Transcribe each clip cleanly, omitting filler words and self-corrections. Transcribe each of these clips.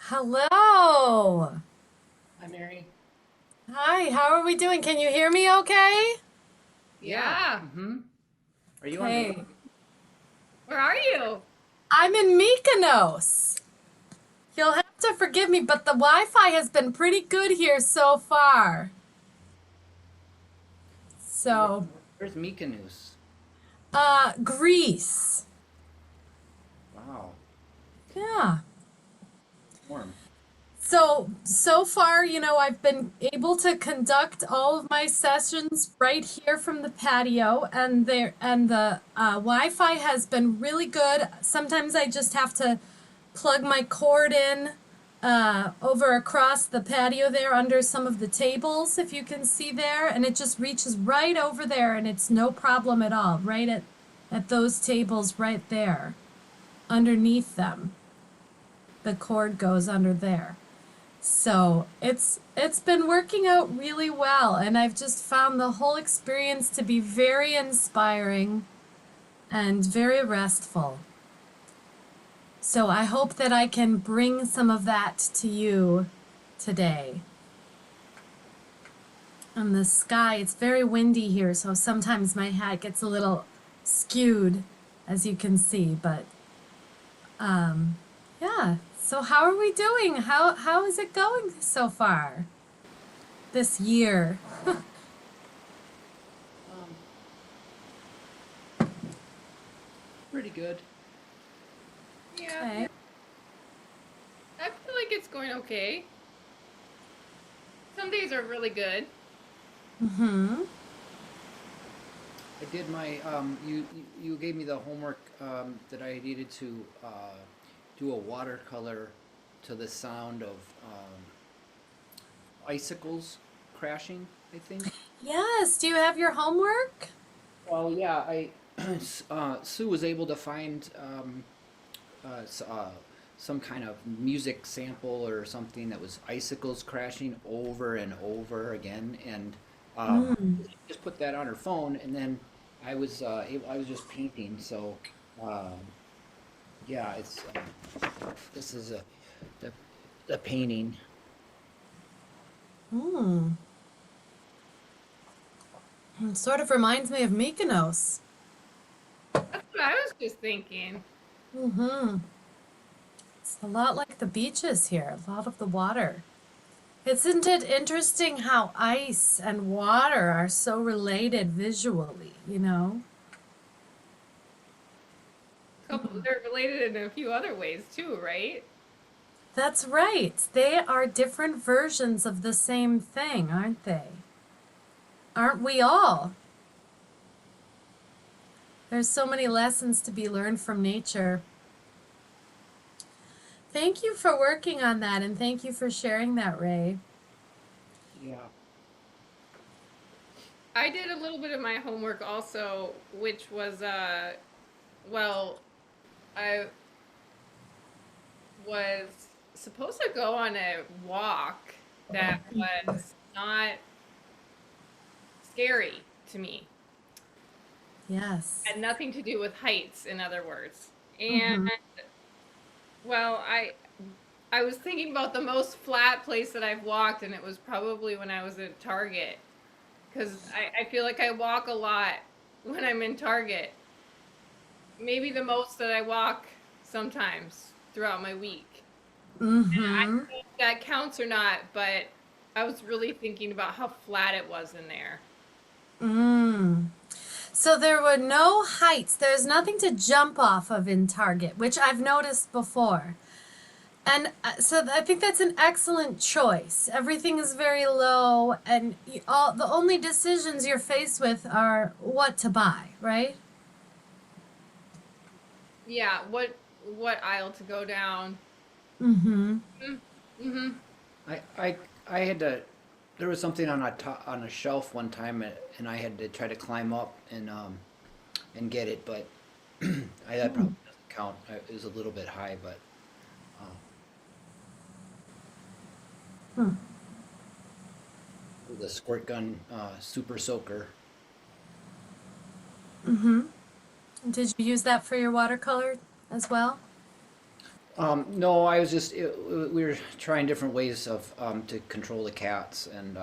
Hello. Hi, Mary. Hi, how are we doing? Can you hear me okay? Yeah. Yeah. Are you on the Okay. lake? Where are you? I'm in Mykonos. You'll have to forgive me, but the Wi-Fi has been pretty good here so far. Where, So, where's Mykonos? Greece. Wow, Yeah. warm. So far, I've been able to conduct all of my sessions right here from the patio, and the Wi-Fi has been really good. Sometimes I just have to plug my cord in over across the patio there under some of the tables, if you can see there, and it just reaches right over there, and it's no problem at all. Right at those tables right there, underneath them, the cord goes under there. So it's been working out really well, and I've just found the whole experience to be very inspiring and very restful. So I hope that I can bring some of that to you today. And the sky, it's very windy here, so sometimes my hat gets a little skewed, as you can see, but yeah. So how are we doing? How is it going so far this year? Um, Pretty good. Yeah, Okay. I feel like it's going okay. Some days are really good. Mm-hmm. I did my you gave me the homework that I needed to do a watercolor to the sound of icicles crashing, I think. Yes. Do you have your homework? Well, yeah, I Sue was able to find some kind of music sample or something that was icicles crashing over and over again, and Mm. just put that on her phone, and then I was just painting. So um, yeah, it's this is the, the painting. Mm. It sort of reminds me of Mykonos. That's what I was just thinking. Mm-hmm. It's a lot like the beaches here, a lot of the water. Isn't it interesting how ice and water are so related visually, you know? They're related in a few other ways too, right? That's right. They are different versions of the same thing, aren't they? Aren't we all? There's so many lessons to be learned from nature. Thank you for working on that, and thank you for sharing that, Ray. Yeah. I did a little bit of my homework also, which was well, I was supposed to go on a walk that was not scary to me. Yes. Had nothing to do with heights, in other words. And Mm-hmm. well, I was thinking about the most flat place that I've walked, and it was probably when I was at Target, because I feel like I walk a lot when I'm in Target. Maybe the most that I walk sometimes throughout my week. I Mm-hmm. don't know if that counts or not, but I was really thinking about how flat it was in there. Mm. So there were no heights. There's nothing to jump off of in Target, which I've noticed before. And I think that's an excellent choice. Everything is very low, and the only decisions you're faced with are what to buy, right? Yeah, what aisle to go down? Mm-hmm. Mm-hmm. I I I had to. There was something on on a shelf one time, and I had to try to climb up and get it, but that probably doesn't count. It was a little bit high, but uh, the squirt gun super soaker. Mm-hmm. Did you use that for your watercolor as well? No, I was just we were trying different ways of to control the cats, and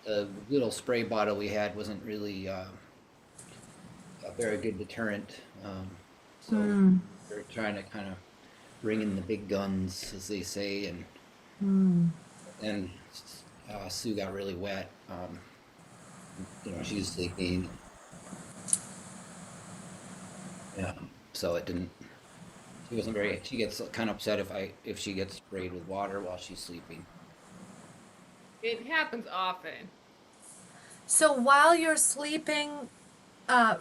the little spray bottle we had wasn't really a very good deterrent. So Hmm. we're trying to kind of bring in the big guns, as they say, Hmm. and Sue got really wet. She was sleeping. Yeah, so it didn't. She wasn't very. She gets kind of upset if she gets sprayed with water while she's sleeping. It happens often. So while you're sleeping,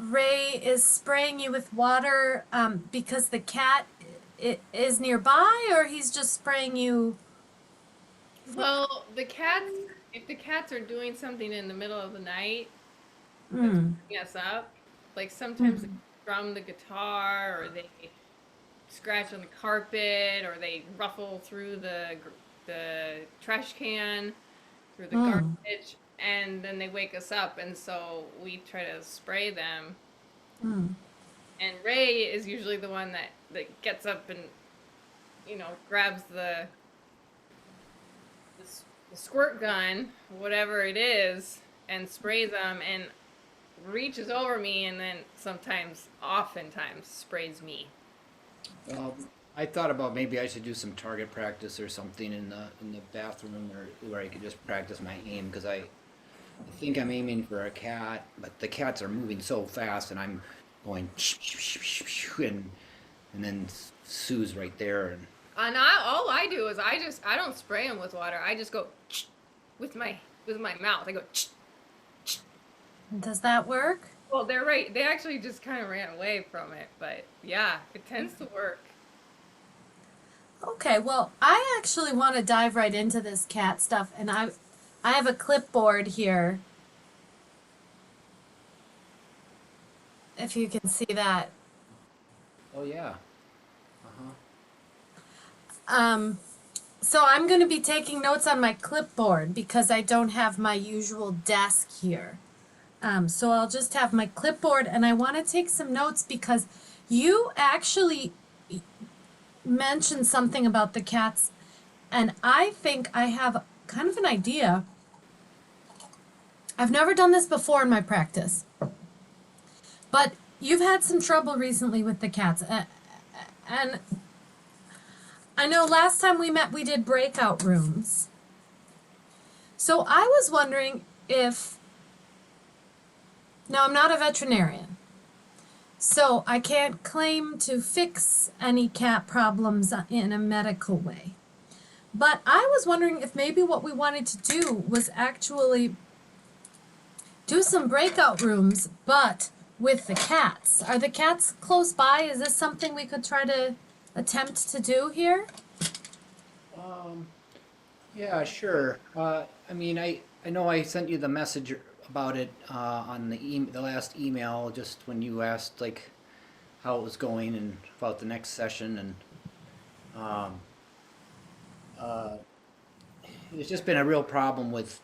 Ray is spraying you with water because the cat is nearby, or he's just spraying you. Well, if the cats are doing something in the middle of the night that's Mm. waking us up, like sometimes they Mm. strum the guitar or they scratch on the carpet or they ruffle through the trash can, through the Mm. garbage, and then they wake us up, and so we try to spray them. Mm. And Ray is usually the one that gets up and grabs the squirt gun, whatever it is, and sprays them and reaches over me and then oftentimes sprays me. I thought about maybe I should do some target practice or something in the bathroom, or where I could just practice my aim, because I think I'm aiming for a cat, but the cats are moving so fast, and I'm going and then Sue's right there, and And all I do is I don't spray them with water. I just go with my mouth. I go. Does that work? Well, they're right. They actually just kind of ran away from it, but yeah, it tends to work. Okay, well, I actually want to dive right into this cat stuff, and I have a clipboard here, if you can see that. oh yeah, uh-huh. Um, so I'm going to be taking notes on my clipboard because I don't have my usual desk here. So I'll just have my clipboard, and I want to take some notes because you actually mentioned something about the cats, and I think I have kind of an idea. I've never done this before in my practice, but you've had some trouble recently with the cats. And I know last time we met, we did breakout rooms. So I was wondering if. Now, I'm not a veterinarian, so I can't claim to fix any cat problems in a medical way. But I was wondering if maybe what we wanted to do was actually do some breakout rooms, but with the cats. Are the cats close by? Is this something we could try to attempt to do here? Um, yeah, sure. I mean, I know I sent you the message about it on the last email, just when you asked like how it was going and about the next session, and um, uh, it's just been a real problem with.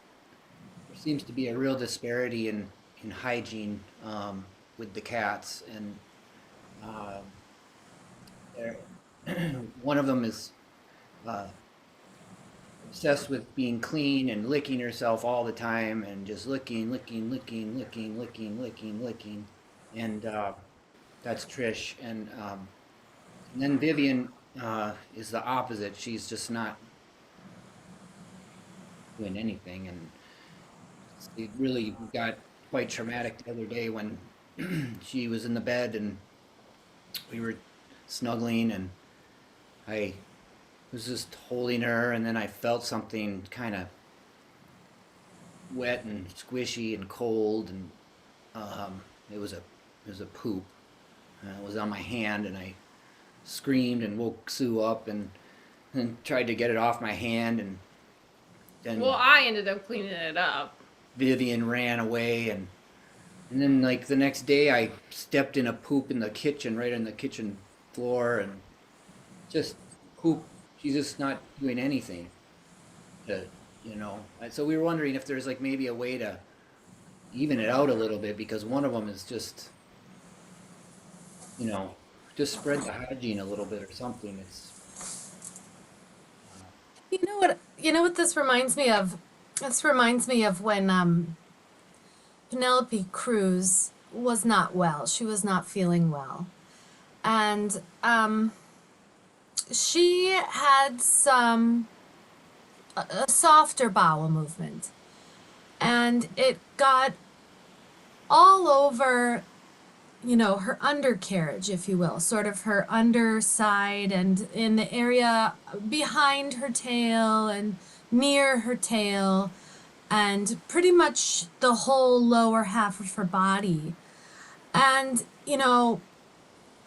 There seems to be a real disparity in hygiene with the cats, and um, they're- one of them is uh, obsessed with being clean and licking herself all the time, and just licking, and that's Trish, and then Vivian is the opposite. She's just not doing anything, and it really got quite traumatic the other day when she was in the bed and we were snuggling, and I was just holding her, and then I felt something kind of wet and squishy and cold, and um, it was a poop. It was on my hand, and I screamed and woke Sue up, and tried to get it off my hand, and then Well, I ended up cleaning it up. Vivian ran away, and then like the next day I stepped in a poop in the kitchen, right on the kitchen floor, and just poop. She's just not doing anything to, So we were wondering if there's like maybe a way to even it out a little bit, because one of them is just, you know, just spread the hygiene a little bit or something. It's You know what this reminds me of? This reminds me of when Penelope Cruz was not well. She was not feeling well. And she had a softer bowel movement. And it got all over, her undercarriage, if you will, sort of her underside and in the area behind her tail and near her tail and pretty much the whole lower half of her body. And,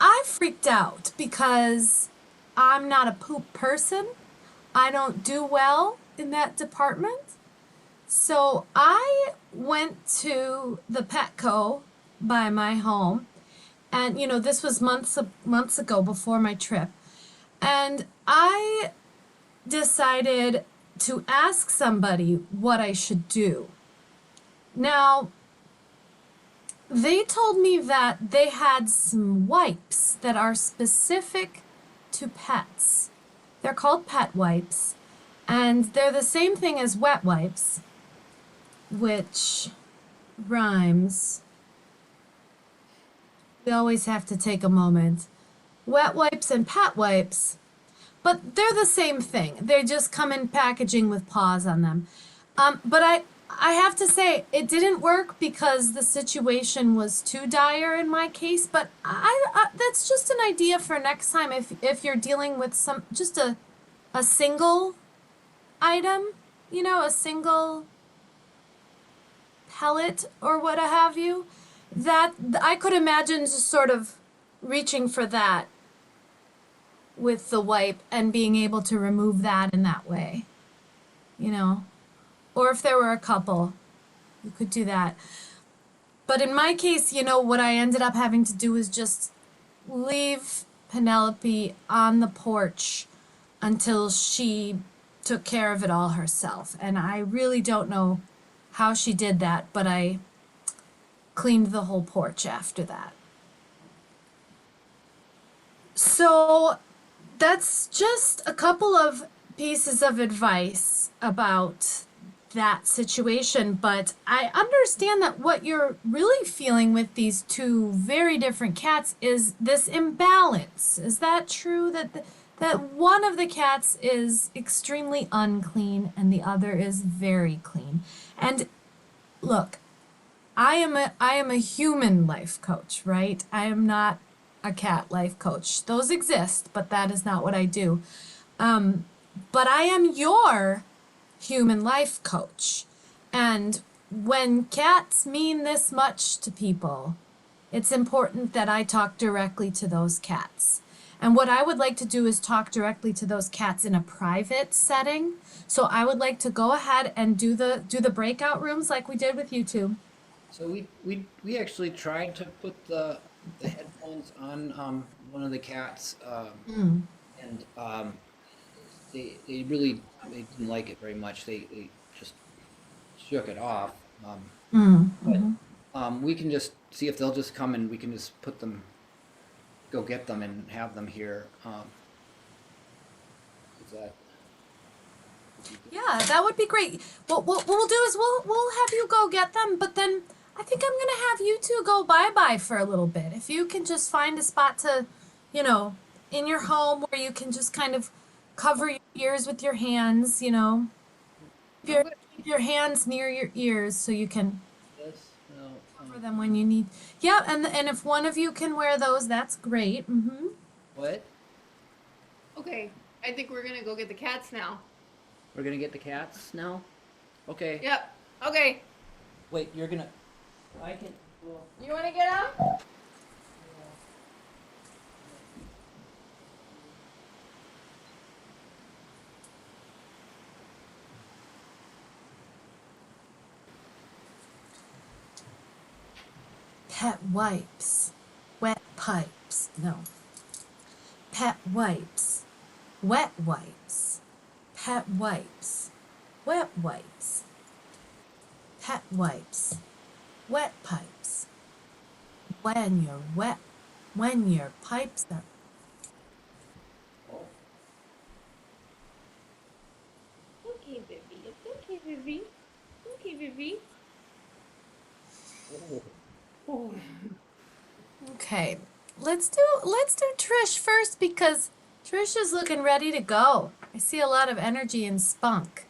I freaked out because I'm not a poop person. I don't do well in that department. So I went to the Petco by my home, and this was months ago before my trip, and I decided to ask somebody what I should do. Now, they told me that they had some wipes that are specific to pets. They're called pet wipes, and they're the same thing as wet wipes, which rhymes. We always have to take a moment. Wet wipes and pet wipes, but they're the same thing. They just come in packaging with paws on them. But I have to say, it didn't work because the situation was too dire in my case. But that's just an idea for next time if you're dealing with just a single item, a single pellet or what have you. That I could imagine just sort of reaching for that with the wipe and being able to remove that in that way, or if there were a couple, you could do that. But in my case, what I ended up having to do was just leave Penelope on the porch until she took care of it all herself. And I really don't know how she did that, but I cleaned the whole porch after that. So that's just a couple of pieces of advice about that situation, but I understand that what you're really feeling with these two very different cats is this imbalance. Is that true, that one of the cats is extremely unclean and the other is very clean? And look, I am a human life coach, right? I am not a cat life coach. Those exist, but that is not what I do. But I am your human life coach. And when cats mean this much to people, it's important that I talk directly to those cats. And what I would like to do is talk directly to those cats in a private setting. So I would like to go ahead and do the breakout rooms like we did with YouTube. so we actually tried to put the headphones on one of the cats, and they really they didn't like it very much. They just shook it off. But we can just see if they'll just come and we can just go get them and have them here. Is that? Yeah, that would be great. What we'll do is we'll have you go get them, but then I think I'm gonna have you two go bye-bye for a little bit. If you can just find a spot to, in your home where you can just kind of cover your ears with your hands, keep your hands near your ears so you can Yes. No. cover them when you need. Yeah, and if one of you can wear those, that's great. What? Okay, I think we're gonna go get the cats now. We're gonna get the cats now? Okay. Yep. Okay. Wait, you're gonna. I can. Well, You wanna get them? Pet wipes, wet pipes. No. Pet wipes, wet wipes. Pet wipes, wet wipes. Pet wipes, wet pipes. When you're wet when your pipes are. Okay, Vivi. It's okay, Vivi. Okay, Vivi. Oh. Okay, let's do Trish first because Trish is looking ready to go. I see a lot of energy and spunk.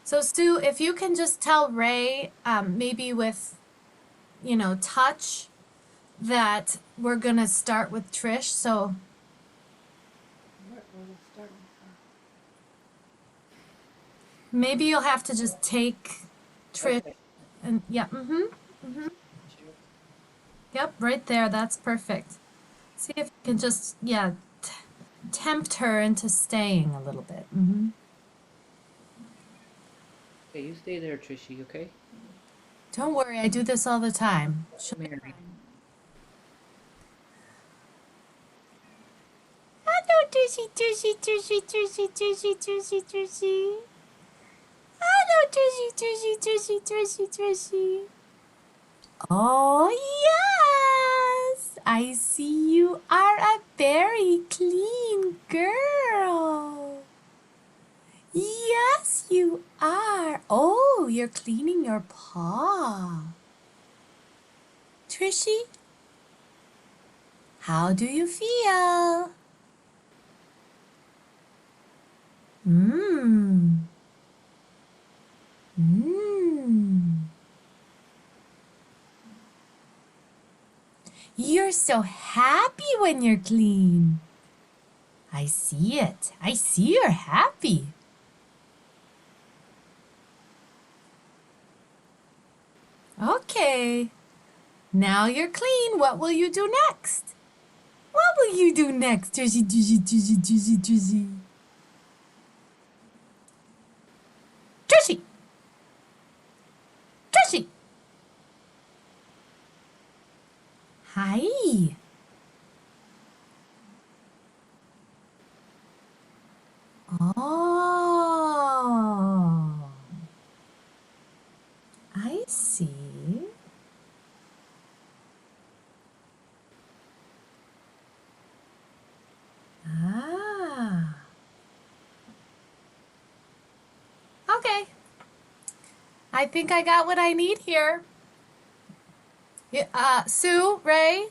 So Sue, if you can just tell Ray, maybe with touch, that we're gonna start with Trish. So What will we start with maybe you'll have to just take her? Trish Okay. and yeah, yep, right there. That's perfect. See if you can just tempt her into staying a little bit. Okay, you stay there, Trishy, okay? Don't worry, I do this all the time. Mary. Hello, Tushy, Tushy, Tushy, Tushy, Tushy, Tushy, Tushy. Hello, Tushy, Tushy, Tushy, Tushy, Tushy. Oh, yes! I see you are a very clean girl. Yes, you are. Oh, you're cleaning your paw. Trishy, how do you feel? Mmm. Mmm. You're so happy when you're clean. I see it. I see you're happy. Okay. Now you're clean. What will you do next? What will you do next, Trishy, Trishy, Trishy, Trishy, Trishy? Trishy! Trishy! Hi. Oh. I see. Ah. Okay. I think I got what I need here. Yeah, Sue, Ray.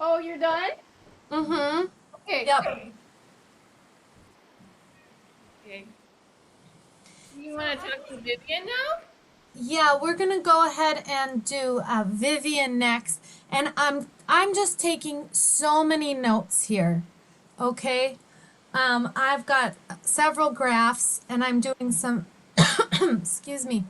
Oh, you're done? Mm-hmm. Okay. Yep. Okay. You want to talk to Vivian now? Yeah, we're gonna go ahead and do Vivian next, and I'm just taking so many notes here. Okay, I've got several graphs, and I'm doing some. Excuse me.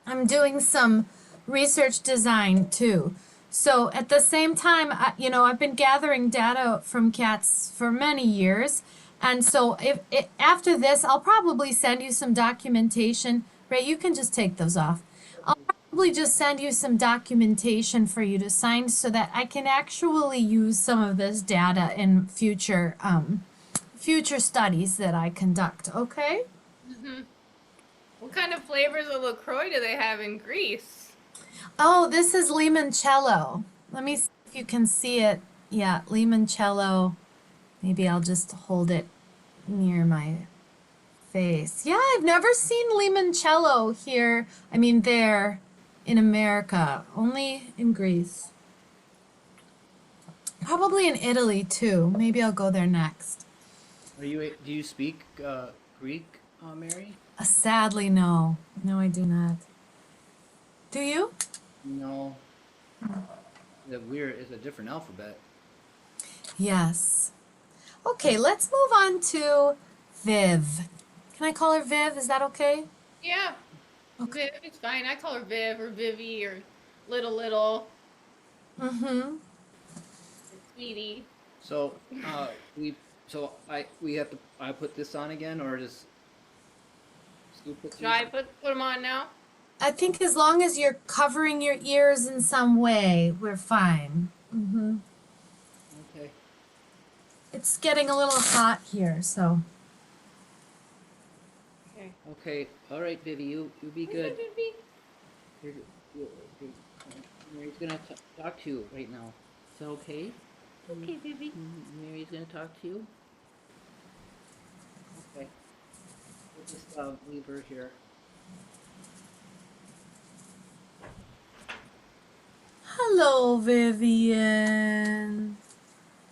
I'm doing some research design too. So at the same time, I've been gathering data from cats for many years, and so if after this, I'll probably send you some documentation. Ray, you can just take those off. I'll probably just send you some documentation for you to sign so that I can actually use some of this data in future studies that I conduct. Okay? Mm-hmm. What kind of flavors of LaCroix do they have in Greece? Oh, this is limoncello. Let me see if you can see it. Yeah, limoncello. Maybe I'll just hold it near my face. Yeah, I've never seen limoncello here. I mean, there in America, only in Greece. Probably in Italy too. Maybe I'll go there next. Do you speak Greek, Mary? Sadly, no. No, I do not. Do you? No. It's a different alphabet. Yes. Okay, let's move on to Viv. Can I call her Viv? Is that okay? Yeah, Okay. Viv, it's fine. I call her Viv or Vivi or Little Mm-hmm. or Sweetie. So, we have to, I put this on again, or does Stu put Should these? I put them on now? I think as long as you're covering your ears in some way, we're fine. Mm-hmm. Okay. It's getting a little hot here, so. Okay. Okay. All right, Vivi. You be Where's my good. baby? You're, you're, Mary's gonna talk to you right now. Is that okay? Okay, baby. Mary's gonna talk to you. Okay. We'll just leave her here. Hello, Vivian.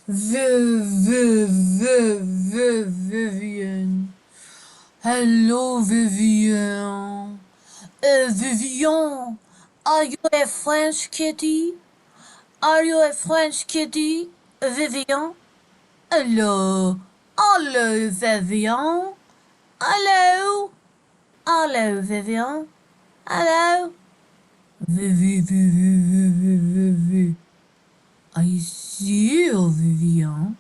Vivian. Hello, Vivian. Vivian, are you a French kitty? Are you a French kitty, Vivian? Hello. Hello, Vivian. Hello. Hello, Vivian. Hello. Vivi. I see you, Vivian.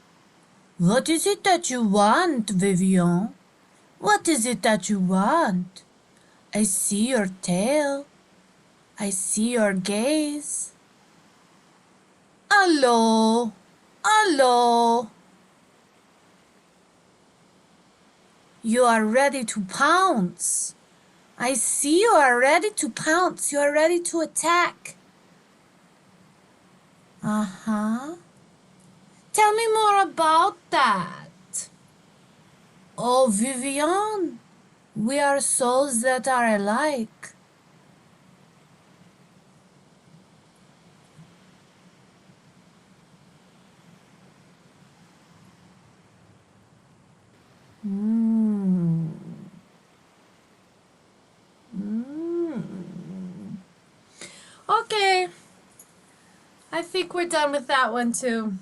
What is it that you want, Vivian? What is it that you want? I see your tail. I see your gaze. Hello. Hello. You are ready to pounce. I see you are ready to pounce. You are ready to attack. Uh-huh. Tell me more about that. Oh, Vivian, we are souls that are alike. Mm. Mm. Okay, I think we're done with that one too.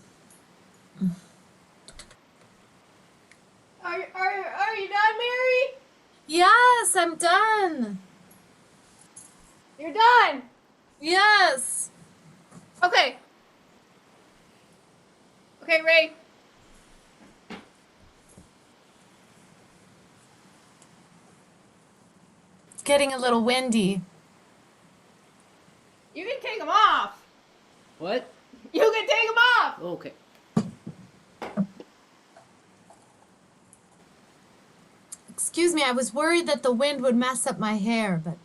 Are you done, Mary? Yes, I'm done. You're done. Yes. Okay. Okay, Ray. It's getting a little windy. You can take them off. What? You can take them off. Okay. Excuse me, I was worried that the wind would mess up my hair, but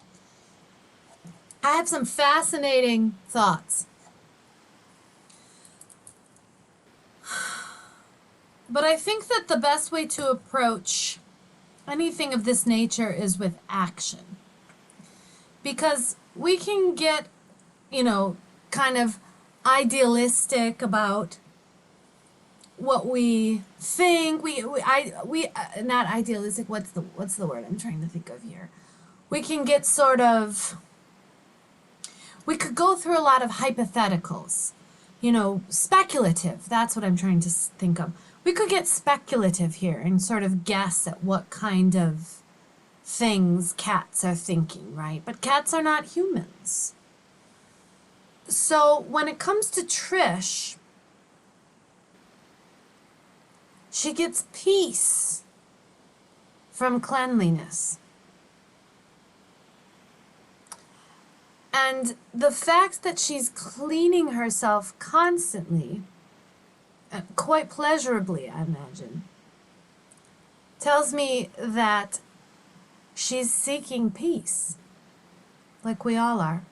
I have some fascinating thoughts. But I think that the best way to approach anything of this nature is with action. Because we can get, kind of idealistic about what we think. Not idealistic. What's the word I'm trying to think of here? We can get we could go through a lot of hypotheticals, speculative. That's what I'm trying to think of. We could get speculative here and sort of guess at what kind of things cats are thinking, right? But cats are not humans. So when it comes to Trish, she gets peace from cleanliness. And the fact that she's cleaning herself constantly, quite pleasurably, I imagine, tells me that she's seeking peace, like we all are.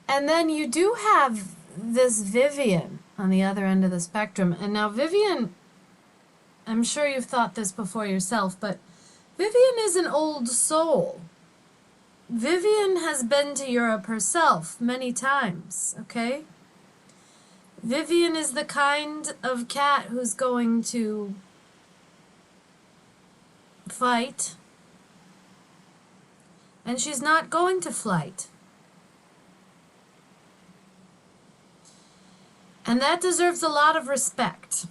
And then you do have this Vivian on the other end of the spectrum. And now Vivian, I'm sure you've thought this before yourself, but Vivian is an old soul. Vivian has been to Europe herself many times, okay? Vivian is the kind of cat who's going to fight, and she's not going to flight. And that deserves a lot of respect.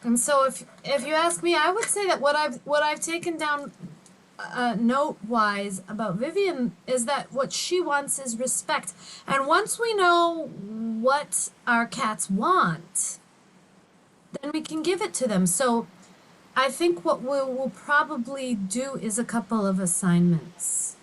And so if you ask me, I would say that what I've taken down note-wise about Vivian is that what she wants is respect. And once we know what our cats want, then we can give it to them. So I think what we will probably do is a couple of assignments.